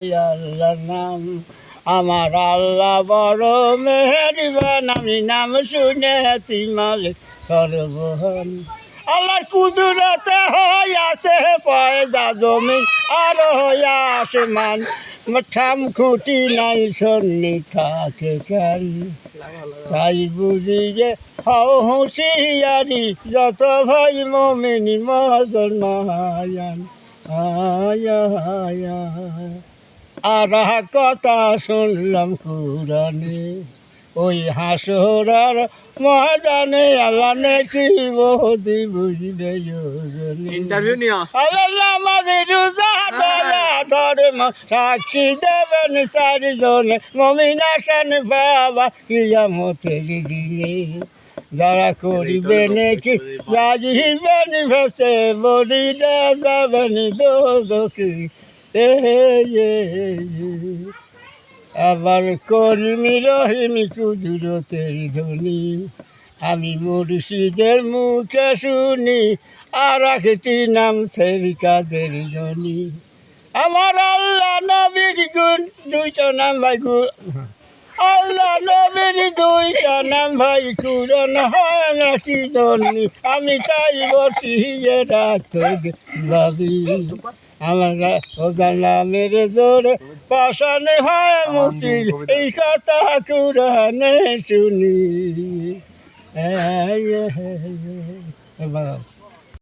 আল্লাহর নাম আমার আল্লাহ বড় মেহেরবান, আমি নাম শুনেছি মালিক সর্বহান। আল্লাহর কুদরতে হইয়াছে পয়দা জমিন আর হইয়া আসমান, ঠাম খুঁটি নাই সন্নি থাকে কারি। তাই বুঝি যে হও হুঁশিয়ারি, যত ভাই মমিনি মুসলমান। আয়া আয়া আর কথা শুনলাম কুরানে, ওই হাসরার ময়দানে আল্লাহ নেকি বহুদি বুঝলে ইন্টারভিউ নিও। আল্লাহ আমাদের রোজা দয়া ধর্ম সাক্ষী দেবেন চারিজনে, মমিন আসান বাবা কিয়ামতের দিনে। যারা করিবে নাকি রাজিবেন ভেসে, বলিলে যাবেন দোজখে। আবার করিমি রহিমি কুদরতের ধ্বনি, আমি মুর্শিদের মুখে শুনি আর একটি নাম সেরিকাদের জনি। আমার আল্লাহ নবীর গুণ দুইটা নাম ভাই আল্লাহ নবীর দুইটা নাম ভাই কুরন হয় নাকি জনি, আমি তাই বসিয়ে রাখতে ভাবি। আমার নামের জোরে পাশানে হয় মুক্তির, এই কথা কুরানে শুনি।